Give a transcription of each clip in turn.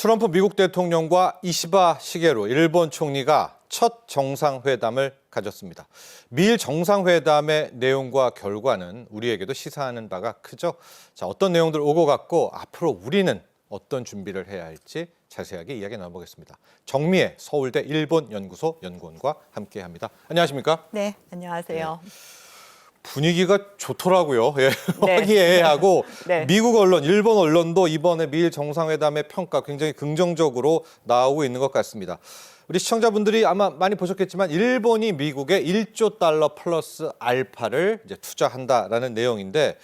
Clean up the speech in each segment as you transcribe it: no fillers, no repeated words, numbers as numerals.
트럼프 미국 대통령과 이시바 시게루 일본 총리가 첫 정상회담을 가졌습니다. 미일 정상회담의 내용과 결과는 우리에게도 시사하는 바가 크죠. 자, 어떤 내용들 오고 갔고 앞으로 우리는 어떤 준비를 해야 할지 자세하게 이야기 나눠보겠습니다. 정미애 서울대 일본연구소 연구원과 함께합니다. 안녕하십니까? 네, 안녕하세요. 네. 분위기가 좋더라고요. 예. 네. 화기애애하고 네. 미국 언론, 일본 언론도 이번에 미일 정상회담의 평가 굉장히 긍정적으로 나오고 있는 것 같습니다. 우리 시청자분들이 아마 많이 보셨겠지만 일본이 미국에 1조 달러 플러스 알파를 이제 투자한다라는 내용인데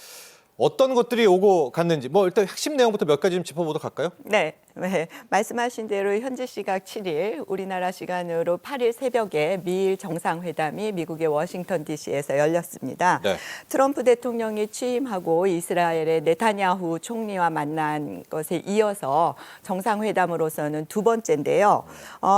어떤 것들이 오고 갔는지 일단 핵심 내용부터 몇 가지 좀 짚어보도록 할까요? 네. 네, 말씀하신 대로 현지 시각 7일, 우리나라 시간으로 8일 새벽에 미일 정상회담이 미국의 워싱턴 DC에서 열렸습니다. 네. 트럼프 대통령이 취임하고 이스라엘의 네타냐후 총리와 만난 것에 이어서 정상회담으로서는 두 번째인데요.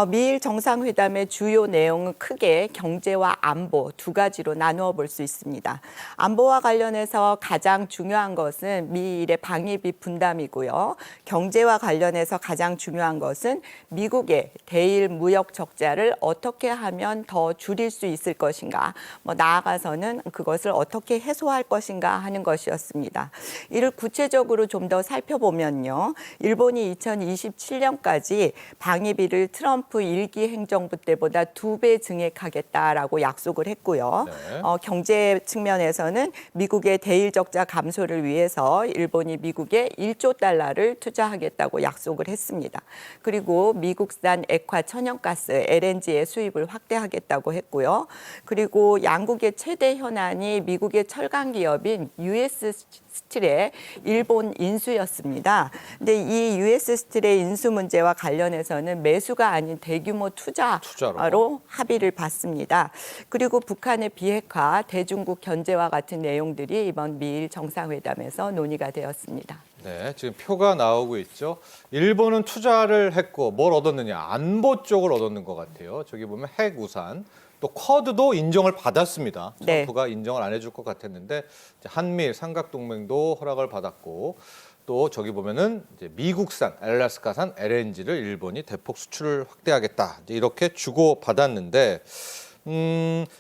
미일 정상회담의 주요 내용은 크게 경제와 안보 두 가지로 나누어 볼 수 있습니다. 안보와 관련해서 가장 중요한 것은 미일의 방위비 분담이고요. 경제와 관련해서 가장 중요한 것은 미국의 대일 무역 적자를 어떻게 하면 더 줄일 수 있을 것인가, 나아가서는 그것을 어떻게 해소할 것인가 하는 것이었습니다. 이를 구체적으로 좀 더 살펴보면요. 일본이 2027년까지 방위비를 트럼프 1기 행정부 때보다 2배 증액하겠다라고 약속을 했고요. 네. 경제 측면에서는 미국의 대일 적자 감소를 위해서 일본이 미국에 1조 달러를 투자하겠다고 약속을 했습니다. 그리고 미국산 액화 천연가스 LNG의 수입을 확대하겠다고 했고요. 그리고 양국의 최대 현안이 미국의 철강 기업인 US 스틸의 일본 인수였습니다. 근데 이 US 스틸의 인수 문제와 관련해서는 매수가 아닌 대규모 투자로 합의를 봤습니다. 그리고 북한의 비핵화, 대중국 견제와 같은 내용들이 이번 미일 정상회담에서 논의가 되었습니다. 네, 지금 표가 나오고 있죠. 일본은 투자를 했고 뭘 얻었느냐? 안보 쪽을 얻었는 것 같아요. 저기 보면 핵 우산, 또 쿼드도 인정을 받았습니다. 트럼프가 인정을 안 해줄 것 같았는데 한미일 삼각동맹도 허락을 받았고 또 저기 보면은 이제 미국산 알래스카산 LNG를 일본이 대폭 수출을 확대하겠다. 이렇게 주고 받았는데.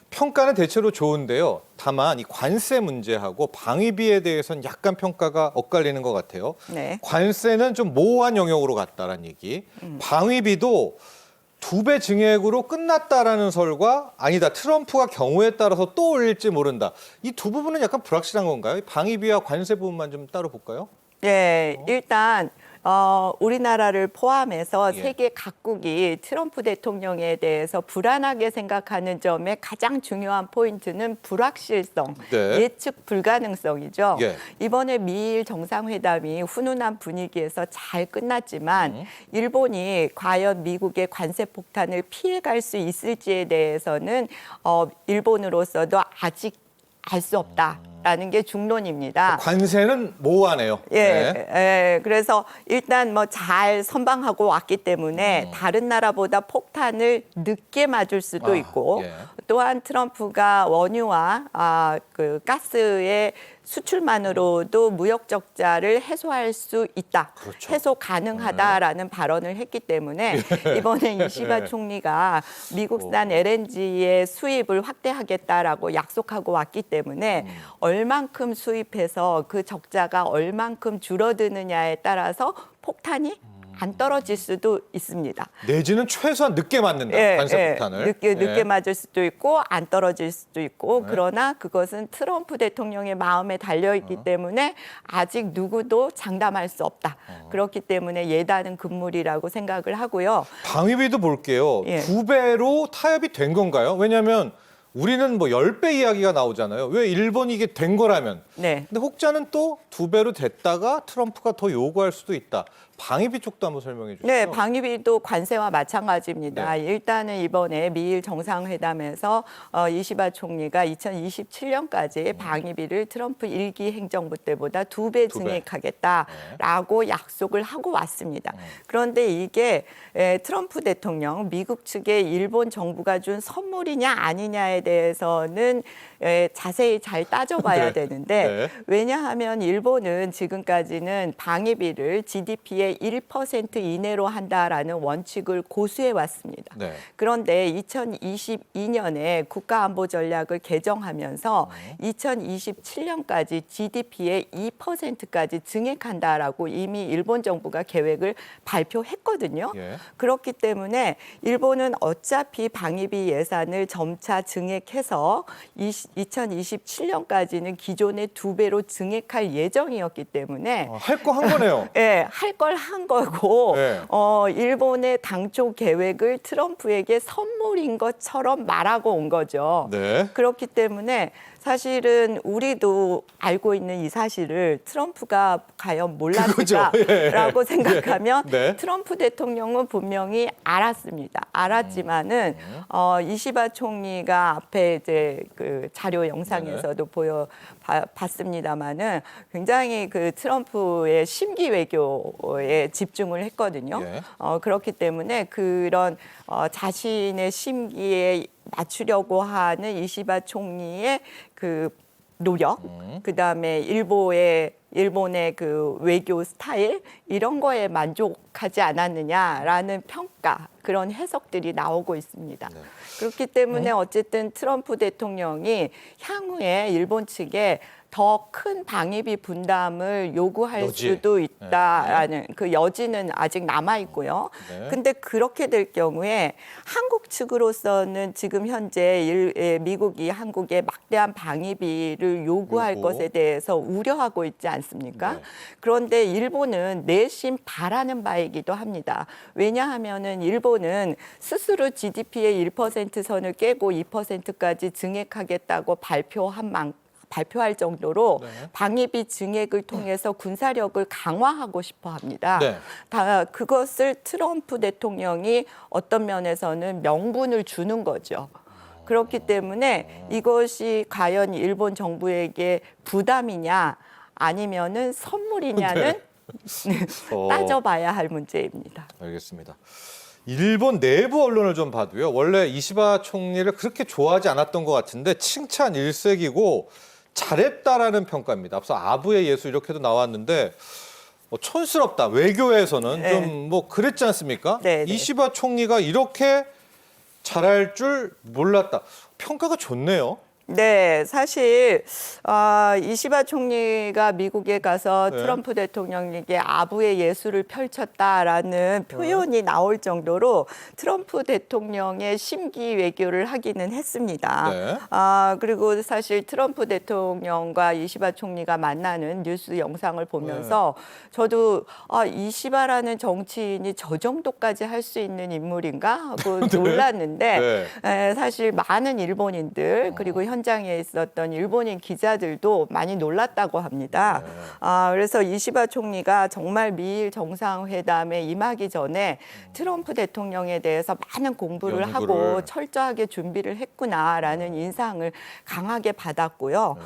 평가는 대체로 좋은데요. 다만 이 관세 문제하고 방위비에 대해서는 약간 평가가 엇갈리는 것 같아요. 네. 관세는 좀 모호한 영역으로 갔다라는 얘기. 방위비도 2배 증액으로 끝났다라는 설과 아니다. 트럼프가 경우에 따라서 또 올릴지 모른다. 이 두 부분은 약간 불확실한 건가요? 방위비와 관세 부분만 좀 따로 볼까요? 네, 일단 우리나라를 포함해서 예. 세계 각국이 트럼프 대통령에 대해서 불안하게 생각하는 점의 가장 중요한 포인트는 불확실성, 네. 예측 불가능성이죠. 예. 이번에 미일 정상회담이 훈훈한 분위기에서 잘 끝났지만 일본이 과연 미국의 관세 폭탄을 피해갈 수 있을지에 대해서는 일본으로서도 아직 알 수 없다라는 게 중론입니다. 관세는 모호하네요. 예, 네. 예, 그래서 일단 잘 선방하고 왔기 때문에 다른 나라보다 폭탄을 늦게 맞을 수도 있고 예. 또한 트럼프가 원유와 그 가스의 수출만으로도 무역 적자를 해소할 수 있다. 그렇죠. 해소 가능하다라는 발언을 했기 때문에 이번에 이시바 총리가 미국산 LNG의 수입을 확대하겠다라고 약속하고 왔기 때문에 얼만큼 수입해서 그 적자가 얼만큼 줄어드느냐에 따라서 폭탄이 안 떨어질 수도 있습니다. 내지는 최소한 늦게 맞는다. 관세 폭탄을. 늦게 맞을 수도 있고 안 떨어질 수도 있고 그러나 그것은 트럼프 대통령의 마음에 달려있기 때문에 아직 누구도 장담할 수 없다. 그렇기 때문에 예단은 금물이라고 생각을 하고요. 방위비도 볼게요. 예. 2배로 타협이 된 건가요? 왜냐하면 우리는 10배 이야기가 나오잖아요. 왜 일본이 이게 된 거라면. 네. 근데 혹자는 또 2배로 됐다가 트럼프가 더 요구할 수도 있다. 방위비 쪽도 한번 설명해 주시죠. 네, 방위비도 관세와 마찬가지입니다. 네. 일단은 이번에 미일 정상회담에서 이시바 총리가 2027년까지 방위비를 트럼프 1기 행정부 때보다 2배 증액하겠다라고 약속을 하고 왔습니다. 그런데 이게 트럼프 대통령, 미국 측에 일본 정부가 준 선물이냐 아니냐에 대해서는 자세히 잘 따져봐야 네. 되는데 네. 왜냐하면 일본은 지금까지는 방위비를 GDP의 GDP의 1% 이내로 한다라는 원칙을 고수해 왔습니다. 네. 그런데 2022년에 국가안보전략을 개정하면서 2027년까지 GDP의 2%까지 증액한다라고 이미 일본 정부가 계획을 발표했거든요. 예. 그렇기 때문에 일본은 어차피 방위비 예산을 점차 증액해서 2027년까지는 기존의 2배로 증액할 예정이었기 때문에 할 거 한 거네요. 예, 할 걸 한 거고 네. 일본의 당초 계획을 트럼프에게 선물인 것처럼 말하고 온 거죠. 네. 그렇기 때문에 사실은 우리도 알고 있는 이 사실을 트럼프가 과연 몰랐을까라고 예. 생각하면 네. 트럼프 대통령은 분명히 알았습니다. 알았지만은 이시바 총리가 앞에 이제 그 자료 영상에서도 봤습니다만은 굉장히 그 트럼프의 심기 외교에 집중을 했거든요. 예. 그렇기 때문에 그런 자신의 심기에 맞추려고 하는 이시바 총리의 그 노력, 그다음에 일본의 그 외교 스타일 이런 거에 만족하지 않았느냐라는 평가, 그런 해석들이 나오고 있습니다. 네. 그렇기 때문에 어쨌든 트럼프 대통령이 향후에 일본 측에 더 큰 방위비 분담을 요구할 여지. 수도 있다라는 그 여지는 아직 남아 있고요. 네. 근데 그렇게 될 경우에 한국 측으로서는 지금 현재 미국이 한국에 막대한 방위비를 요구할 요구. 것에 대해서 우려하고 있지 않습니까? 네. 그런데 일본은 내심 바라는 바이기도 합니다. 왜냐하면은 일본은 스스로 GDP의 1% 선을 깨고 2%까지 증액하겠다고 발표할 정도로 네. 방위비 증액을 통해서 군사력을 강화하고 싶어 합니다. 네. 그것을 트럼프 대통령이 어떤 면에서는 명분을 주는 거죠. 그렇기 때문에 이것이 과연 일본 정부에게 부담이냐 아니면은 선물이냐는 따져봐야 할 문제입니다. 알겠습니다. 일본 내부 언론을 좀 봐도요. 원래 이시바 총리를 그렇게 좋아하지 않았던 것 같은데 칭찬 일색이고 잘했다라는 평가입니다. 앞서 아부의 예수 이렇게도 나왔는데 촌스럽다. 외교에서는 네. 좀 뭐 그랬지 않습니까? 네, 네. 이시바 총리가 이렇게 잘할 줄 몰랐다. 평가가 좋네요. 네, 사실 이시바 총리가 미국에 가서 네. 트럼프 대통령에게 아부의 예술을 펼쳤다라는 표현이 나올 정도로 트럼프 대통령의 심기 외교를 하기는 했습니다. 네. 그리고 사실 트럼프 대통령과 이시바 총리가 만나는 뉴스 영상을 보면서 저도 이시바라는 정치인이 저 정도까지 할 수 있는 인물인가 하고 놀랐는데 사실 많은 일본인들 그리고 현장에 있었던 일본인 기자들도 많이 놀랐다고 합니다. 그래서 이시바 총리가 정말 미일 정상회담에 임하기 전에 트럼프 대통령에 대해서 많은 공부를 하고 철저하게 준비를 했구나라는 인상을 강하게 받았고요.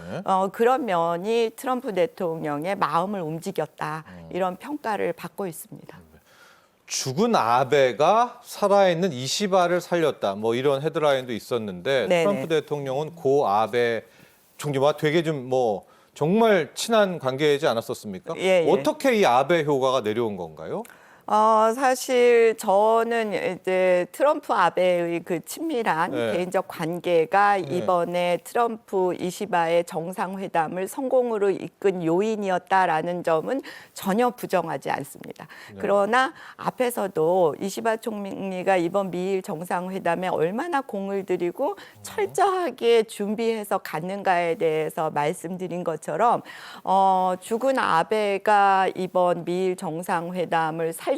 그런 면이 트럼프 대통령의 마음을 움직였다. 이런 평가를 받고 있습니다. 죽은 아베가 살아있는 이시바를 살렸다. 뭐 이런 헤드라인도 있었는데 네네. 트럼프 대통령은 고 아베 총리와 되게 좀 뭐 정말 친한 관계이지 않았었습니까? 예, 예. 어떻게 이 아베 효과가 내려온 건가요? 사실 저는 이제 트럼프 아베의 그 친밀한 네. 개인적 관계가 이번에 트럼프 이시바의 정상회담을 성공으로 이끈 요인이었다라는 점은 전혀 부정하지 않습니다. 그러나 앞에서도 이시바 총리가 이번 미일 정상회담에 얼마나 공을 들이고 철저하게 준비해서 갔는가에 대해서 말씀드린 것처럼 죽은 아베가 이번 미일 정상회담을 살렸다라고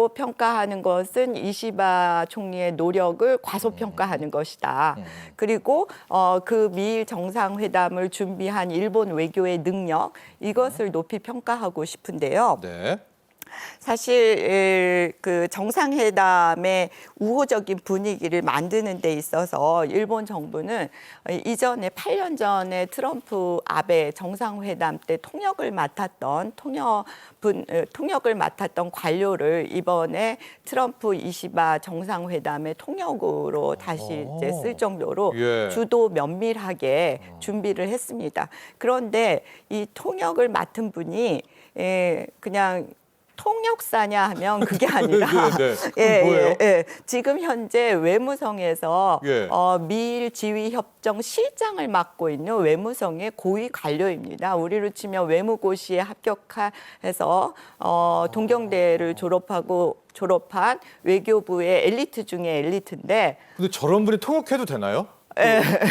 평가하는 것은 이시바 총리의 노력을 과소평가하는 것이다. 그리고 그 미일 정상회담을 준비한 일본 외교의 능력 이것을 높이 평가하고 싶은데요. 네. 사실 그 정상회담의 우호적인 분위기를 만드는 데 있어서 일본 정부는 이전에 8년 전에 트럼프 아베 정상회담 때 통역을 맡았던 관료를 이번에 트럼프 이시바 정상회담의 통역으로 다시 이제 쓸 정도로 예. 주도 면밀하게 준비를 했습니다. 그런데 이 통역을 맡은 분이 그냥 통역사냐 하면 그게 아니라 네, 네. 그럼 뭐예요? 지금 현재 외무성에서 예. 미일 지휘협정 실장을 맡고 있는 외무성의 고위 관료입니다. 우리로 치면 외무고시에 합격해서 동경대를 졸업한 외교부의 엘리트 중에 엘리트인데 근데 저런 분이 통역해도 되나요? 그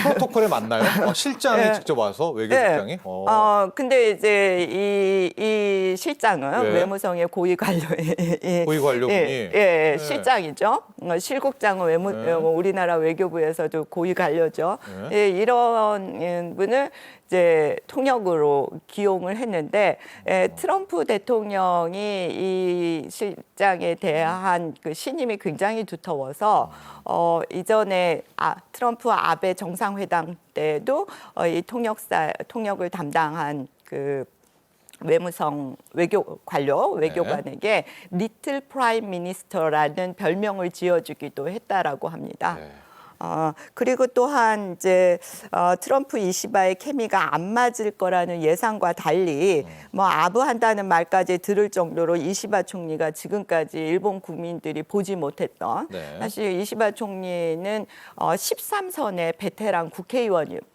프로토콜에 맞나요? 실장이 직접 와서 외교국장이? 근데 이제 이 실장은 예. 외무성의 고위 관료의 고위 관료분이? 실장이죠. 실국장은 우리나라 외교부에서도 고위 관료죠. 이런 분을 이제 통역으로 기용을 했는데 트럼프 대통령이 이 실장에 대한 그 신임이 굉장히 두터워서 이전에 트럼프 아베 정상회담 때도 이 통역을 담당한 그 외무성 외교관에게 리틀 프라임 미니스터라는 별명을 지어주기도 했다라고 합니다. 네. 그리고 또한 이제 트럼프 이시바의 케미가 안 맞을 거라는 예상과 달리 뭐 아부한다는 말까지 들을 정도로 이시바 총리가 지금까지 일본 국민들이 보지 못했던 사실 이시바 총리는 13선의 베테랑 국회의원입니다.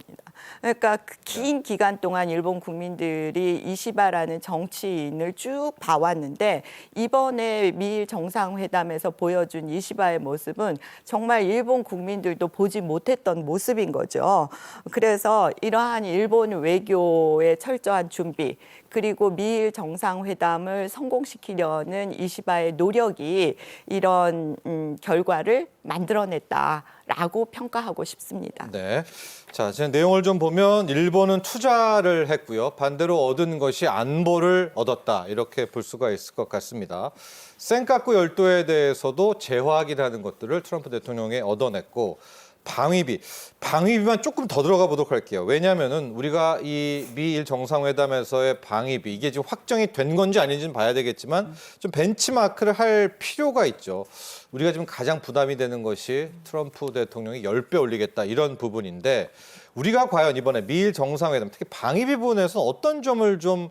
그러니까 긴 기간 동안 일본 국민들이 이시바라는 정치인을 쭉 봐왔는데 이번에 미일 정상회담에서 보여준 이시바의 모습은 정말 일본 국민들도 보지 못했던 모습인 거죠. 그래서 이러한 일본 외교의 철저한 준비 그리고 미일 정상회담을 성공시키려는 이시바의 노력이 이런 결과를 만들어냈다라고 평가하고 싶습니다. 네. 자, 제 내용을 좀 보면 일본은 투자를 했고요. 반대로 얻은 것이 안보를 얻었다. 이렇게 볼 수가 있을 것 같습니다. 센카쿠 열도에 대해서도 재확인하는 것들을 트럼프 대통령이 얻어냈고 방위비만 조금 더 들어가 보도록 할게요. 왜냐하면은 우리가 이 미일 정상회담에서의 방위비 이게 지금 확정이 된 건지 아닌지는 봐야 되겠지만 좀 벤치마크를 할 필요가 있죠. 우리가 지금 가장 부담이 되는 것이 트럼프 대통령이 10배 올리겠다 이런 부분인데 우리가 과연 이번에 미일 정상회담 특히 방위비 부분에서 어떤 점을 좀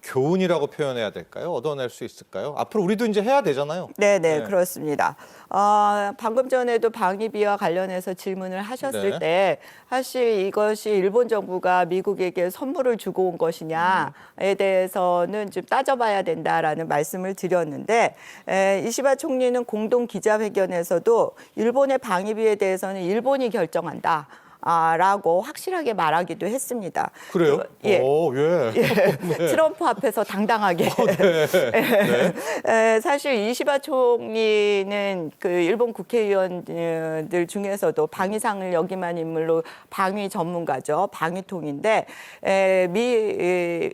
교훈이라고 표현해야 될까요? 얻어낼 수 있을까요? 앞으로 우리도 이제 해야 되잖아요. 네, 그렇습니다. 방금 전에도 방위비와 관련해서 질문을 하셨을 때 사실 이것이 일본 정부가 미국에게 선물을 주고 온 것이냐에 대해서는 좀 따져봐야 된다라는 말씀을 드렸는데 이시바 총리는 공동 기자회견에서도 일본의 방위비에 대해서는 일본이 결정한다. 라고 확실하게 말하기도 했습니다. 그래요? 예. 네. 트럼프 앞에서 당당하게. 사실 이시바 총리는 그 일본 국회의원들 중에서도 방위상을 역임한 인물로 방위 전문가죠. 방위통인데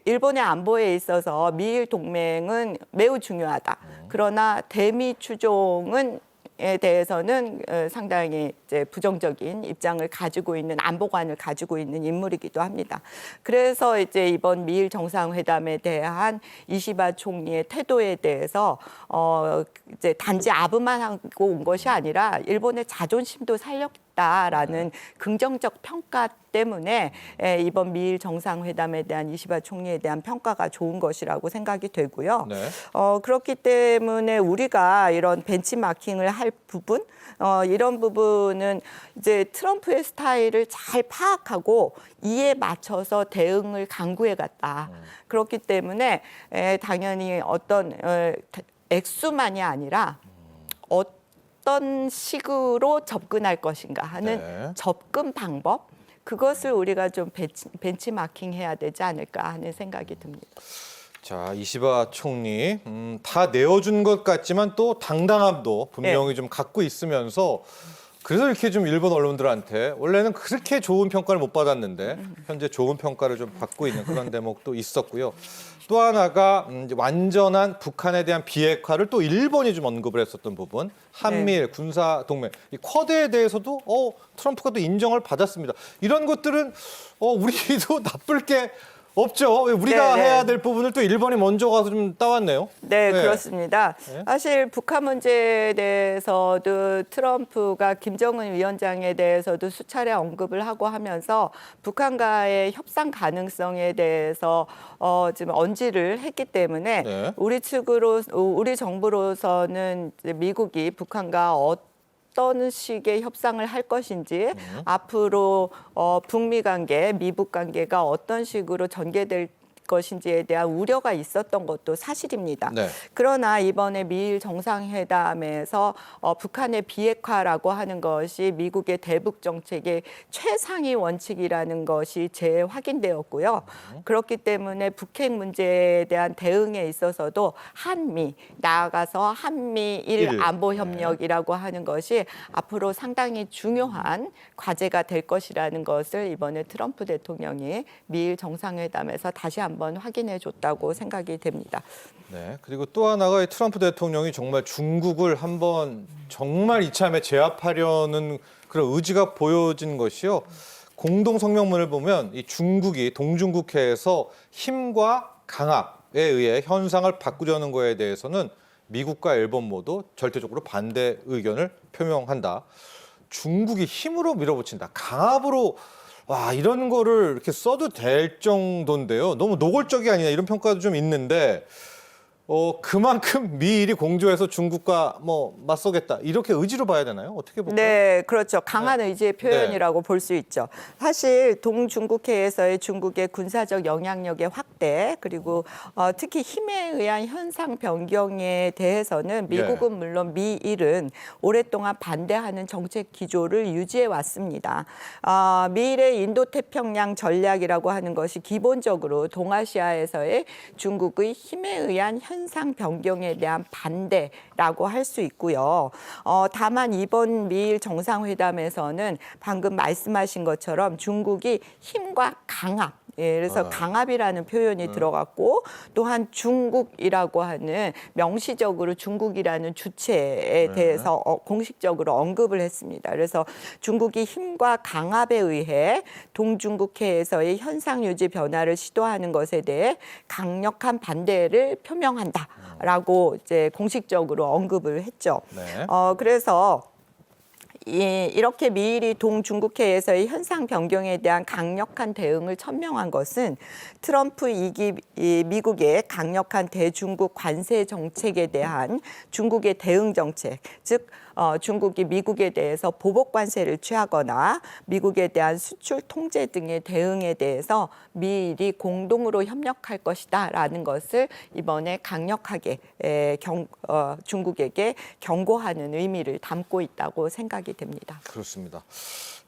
일본의 안보에 있어서 미일 동맹은 매우 중요하다. 그러나 대미 추종은 에 대해서는 상당히 이제 부정적인 입장을 가지고 있는 안보관을 가지고 있는 인물이기도 합니다. 그래서 이제 이번 미일 정상회담에 대한 이시바 총리의 태도에 대해서 이제 단지 아부만 하고 온 것이 아니라 일본의 자존심도 살렸다라는 긍정적 평가 때문에 이번 미일 정상회담에 대한 이시바 총리에 대한 평가가 좋은 것이라고 생각이 되고요. 그렇기 때문에 우리가 이런 벤치마킹을 할 부분, 이런 부분은 이제 트럼프의 스타일을 잘 파악하고 이에 맞춰서 대응을 강구해 갔다. 그렇기 때문에 당연히 어떤 액수만이 아니라 어떤 식으로 접근할 것인가 하는 접근 방법, 그것을 우리가 좀 벤치마킹 해야 되지 않을까 하는 생각이 듭니다. 자, 이시바 총리 다 내어준 것 같지만 또 당당함도 분명히 좀 갖고 있으면서 그래서 이렇게 좀 일본 언론들한테 원래는 그렇게 좋은 평가를 못 받았는데 현재 좋은 평가를 좀 받고 있는 그런 대목도 있었고요. 또 하나가 이제 완전한 북한에 대한 비핵화를 또 일본이 좀 언급을 했었던 부분, 한미일 군사 동맹, 이 쿼드에 대해서도 트럼프가 또 인정을 받았습니다. 이런 것들은 우리도 나쁠 게 없죠. 우리가 네, 네. 해야 될 부분을 또 일본이 먼저 가서 좀 따왔네요. 네, 네. 그렇습니다. 네. 사실 북한 문제에 대해서도 트럼프가 김정은 위원장에 대해서도 수차례 언급을 하고 하면서 북한과의 협상 가능성에 대해서 지금 언지를 했기 때문에 네. 우리 정부로서는 이제 미국이 북한과 어떤 식의 협상을 할 것인지 앞으로 북미 관계, 미북 관계가 어떤 식으로 전개될 것인지에 대한 우려가 있었던 것도 사실입니다. 네. 그러나 이번에 미일 정상회담에서 북한의 비핵화라고 하는 것이 미국의 대북 정책의 최상위 원칙이라는 것이 재확인되었고요. 그렇기 때문에 북핵 문제에 대한 대응에 있어서도 한미, 나아가서 한미일 안보 협력이라고 하는 것이 앞으로 상당히 중요한 과제가 될 것이라는 것을 이번에 트럼프 대통령이 미일 정상회담에서 다시 한번 확인해 줬다고 생각이 됩니다. 네. 그리고 또 하나가 이 트럼프 대통령이 정말 중국을 한번 정말 이참에 제압하려는 그런 의지가 보여진 것이요. 공동 성명문을 보면 이 중국이 동중국해에서 힘과 강압에 의해 현상을 바꾸려는 거에 대해서는 미국과 일본 모두 절대적으로 반대 의견을 표명한다. 중국이 힘으로 밀어붙인다. 강압으로 와, 이런 거를 이렇게 써도 될 정도인데요. 너무 노골적이 아니냐 이런 평가도 좀 있는데 그만큼 미일이 공조해서 중국과 맞서겠다 이렇게 의지로 봐야 되나요? 어떻게 볼까요? 네, 그렇죠. 강한 의지의 표현이라고 볼 수 있죠. 사실 동중국해에서의 중국의 군사적 영향력의 확대 그리고 특히 힘에 의한 현상 변경에 대해서는 미국은 물론 미일은 오랫동안 반대하는 정책 기조를 유지해 왔습니다. 미일의 인도태평양 전략이라고 하는 것이 기본적으로 동아시아에서의 중국의 힘에 의한 현상 변경에 대한 반대라고 할 수 있고요. 다만 이번 미일 정상회담에서는 방금 말씀하신 것처럼 중국이 힘과 강압 그래서 강압이라는 표현이 들어갔고 또한 중국이라고 하는 명시적으로 중국이라는 주체에 대해서 공식적으로 언급을 했습니다. 그래서 중국이 힘과 강압에 의해 동중국해에서의 현상 유지 변화를 시도하는 것에 대해 강력한 반대를 표명한다라고 이제 공식적으로 언급을 했죠. 네. 그래서 이렇게 미일이 동중국해에서의 현상 변경에 대한 강력한 대응을 천명한 것은 트럼프 미국의 강력한 대중국 관세 정책에 대한 중국의 대응 정책, 즉 중국이 미국에 대해서 보복 관세를 취하거나 미국에 대한 수출 통제 등의 대응에 대해서 미일이 공동으로 협력할 것이다라는 것을 이번에 강력하게 중국에게 경고하는 의미를 담고 있다고 생각이 됩니다. 그렇습니다.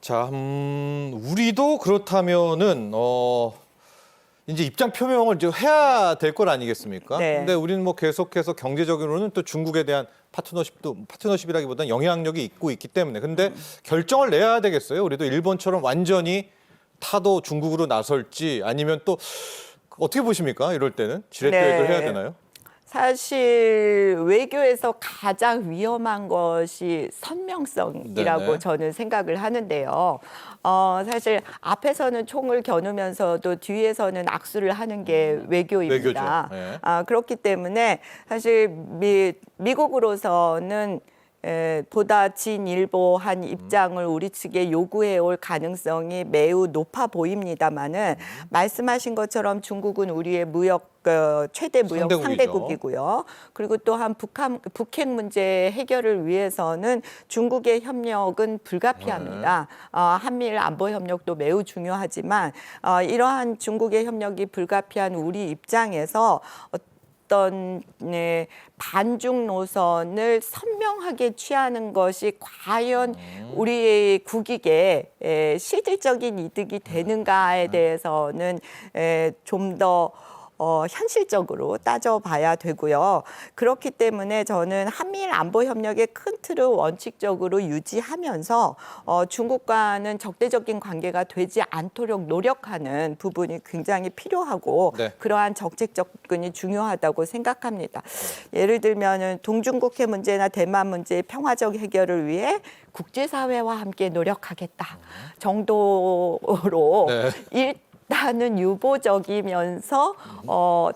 자, 우리도 그렇다면은 이제 입장 표명을 이제 해야 될 것 아니겠습니까? 네. 근데 우리는 계속해서 경제적으로는 또 중국에 대한 파트너십이라기보다는 영향력이 있기 때문에 근데 결정을 내야 되겠어요. 우리도 일본처럼 완전히 타도 중국으로 나설지 아니면 또 어떻게 보십니까? 이럴 때는 지렛계획을 해야 되나요? 사실 외교에서 가장 위험한 것이 선명성이라고 네네. 저는 생각을 하는데요. 사실 앞에서는 총을 겨누면서도 뒤에서는 악수를 하는 게 외교입니다. 외교죠. 네. 그렇기 때문에 사실 미국으로서는 보다 진일보한 입장을 우리 측에 요구해 올 가능성이 매우 높아 보입니다마는 말씀하신 것처럼 중국은 우리의 최대 무역 상대국이고요. 그리고 또한 북핵 문제 해결을 위해서는 중국의 협력은 불가피합니다. 한미일 안보 협력도 매우 중요하지만 이러한 중국의 협력이 불가피한 우리 입장에서 어떤 반중 노선을 선명하게 취하는 것이 과연 우리 국익에 실질적인 이득이 되는가에 대해서는 좀 더 현실적으로 따져봐야 되고요. 그렇기 때문에 저는 한미일 안보 협력의 큰 틀을 원칙적으로 유지하면서 중국과는 적대적인 관계가 되지 않도록 노력하는 부분이 굉장히 필요하고 네. 그러한 정책 접근이 중요하다고 생각합니다. 예를 들면은 동중국해 문제나 대만 문제의 평화적 해결을 위해 국제사회와 함께 노력하겠다 정도로 네. 나는 유보적이면서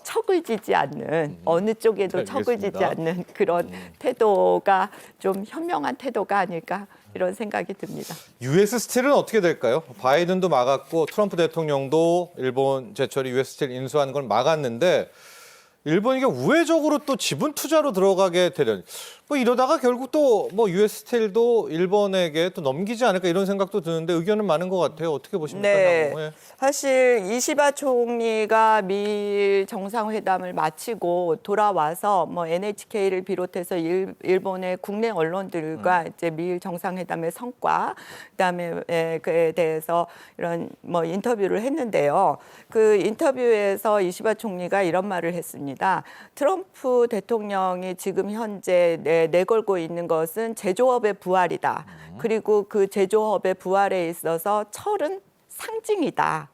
척을 지지 않는 어느 쪽에도 척을 지지 알겠습니다. 않는 그런 태도가 좀 현명한 태도가 아닐까 이런 생각이 듭니다. US 스틸은 어떻게 될까요? 바이든도 막았고 트럼프 대통령도 일본 제철이 US 스틸 인수하는 걸 막았는데 일본이 이게 우회적으로 또 지분 투자로 들어가게 되려니 뭐 이러다가 결국 또 뭐 US 스틸도 일본에게 또 넘기지 않을까 이런 생각도 드는데 의견은 많은 것 같아요. 어떻게 보십니까? 네, 예. 사실 이시바 총리가 미일 정상회담을 마치고 돌아와서 뭐 NHK를 비롯해서 일본의 국내 언론들과 이제 미일 정상회담의 성과, 그다음에 그에 대해서 이런 뭐 인터뷰를 했는데요. 그 인터뷰에서 이시바 총리가 이런 말을 했습니다. 트럼프 대통령이 지금 현재 내걸고 있는 것은 제조업의 부활이다. 그리고 그 제조업의 부활에 있어서 철은 상징이다.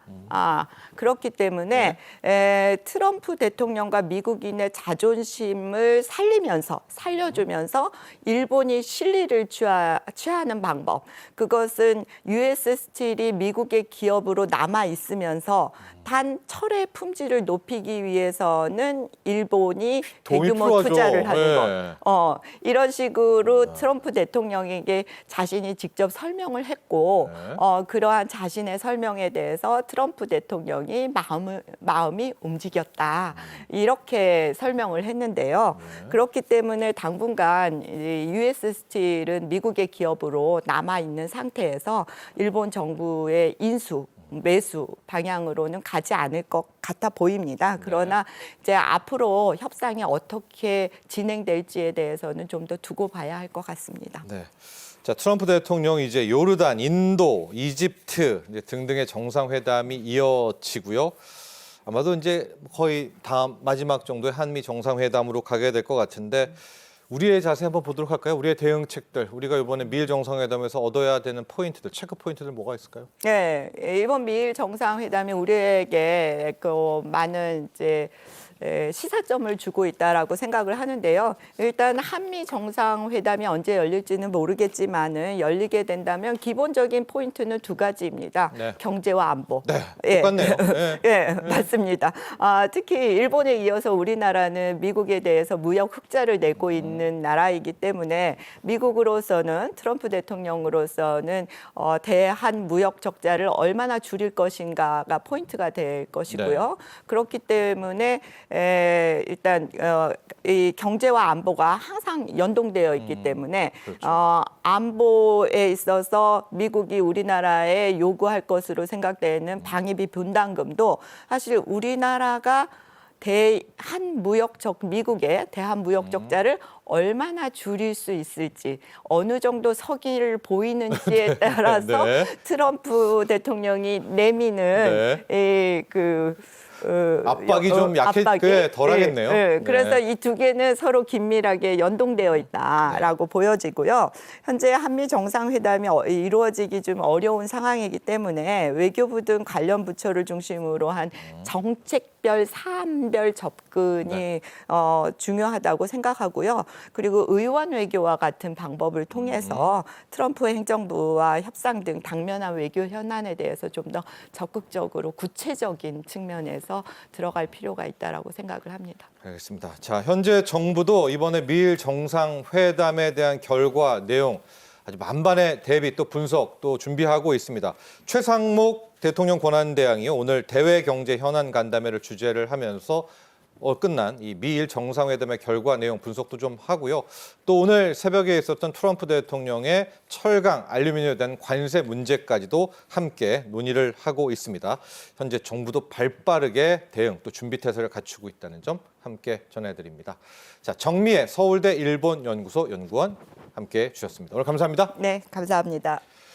그렇기 때문에 트럼프 대통령과 미국인의 자존심을 살려주면서 일본이 실리를 취하는 방법. 그것은 US 스틸이 미국의 기업으로 남아 있으면서 단 철의 품질을 높이기 위해서는 일본이 대규모 필요하죠. 투자를 하는 네. 것. 이런 식으로 트럼프 대통령에게 자신이 직접 설명을 했고 네. 그러한 자신의 설명에 대해서 트럼프 대통령이 마음이 움직였다. 이렇게 설명을 했는데요. 그렇기 때문에 당분간 이 US 스틸은 미국의 기업으로 남아있는 상태에서 일본 정부의 매수 방향으로는 가지 않을 것 같아 보입니다. 그러나 이제 앞으로 협상이 어떻게 진행될지에 대해서는 좀 더 두고 봐야 할 것 같습니다. 네. 자, 트럼프 대통령이 이제 요르단, 인도, 이집트 이제 등등의 정상회담이 이어지고요. 아마도 이제 거의 다음 마지막 정도의 한미 정상회담으로 가게 될 것 같은데 우리의 자세 한번 보도록 할까요? 우리의 대응책들, 우리가 이번에 미일 정상회담에서 얻어야 되는 포인트들, 체크 포인트들 뭐가 있을까요? 네, 이번 미일 정상회담이 우리에게 그 많은 이제 시사점을 주고 있다라고 생각을 하는데요. 일단 한미 정상회담이 언제 열릴지는 모르겠지만은 열리게 된다면 기본적인 포인트는 두 가지입니다. 네. 경제와 안보. 네, 똑같네요. 네. 예, 맞습니다. 특히 일본에 이어서 우리나라는 미국에 대해서 무역 흑자를 내고 있는 나라이기 때문에 미국으로서는 트럼프 대통령으로서는 대한 무역 적자를 얼마나 줄일 것인가가 포인트가 될 것이고요. 그렇기 때문에 일단 이 경제와 안보가 항상 연동되어 있기 때문에 그렇죠. 안보에 있어서 미국이 우리나라에 요구할 것으로 생각되는 방위비 분담금도 사실 우리나라가 미국의 대한 무역 적자를 얼마나 줄일 수 있을지, 어느 정도 서기를 보이는지에 따라서 네. 트럼프 대통령이 내미는 압박이 좀 덜하겠네요. 그래서 네. 이 두 개는 서로 긴밀하게 연동되어 있다라고 보여지고요. 현재 한미 정상회담이 이루어지기 좀 어려운 상황이기 때문에 외교부 등 관련 부처를 중심으로 한 정책별 사안별 접근이 중요하다고 생각하고요. 그리고 의원 외교와 같은 방법을 통해서 트럼프 행정부와 협상 등 당면한 외교 현안에 대해서 좀 더 적극적으로 구체적인 측면에서 들어갈 필요가 있다라고 생각을 합니다. 알겠습니다. 자, 현재 정부도 이번에 미일 정상회담에 대한 결과, 내용 아주 만반의 대비 또 분석 또 준비하고 있습니다. 최상목 대통령 권한대행이요. 오늘 대외 경제 현안 간담회를 주재를 하면서 끝난 이 미일 정상회담의 결과 내용 분석도 좀 하고요. 또 오늘 새벽에 있었던 트럼프 대통령의 철강, 알루미늄에 대한 관세 문제까지도 함께 논의를 하고 있습니다. 현재 정부도 발빠르게 대응 또 준비 태세를 갖추고 있다는 점 함께 전해드립니다. 자, 정미애 서울대 일본연구소 연구원 함께 주셨습니다. 오늘 감사합니다. 네, 감사합니다.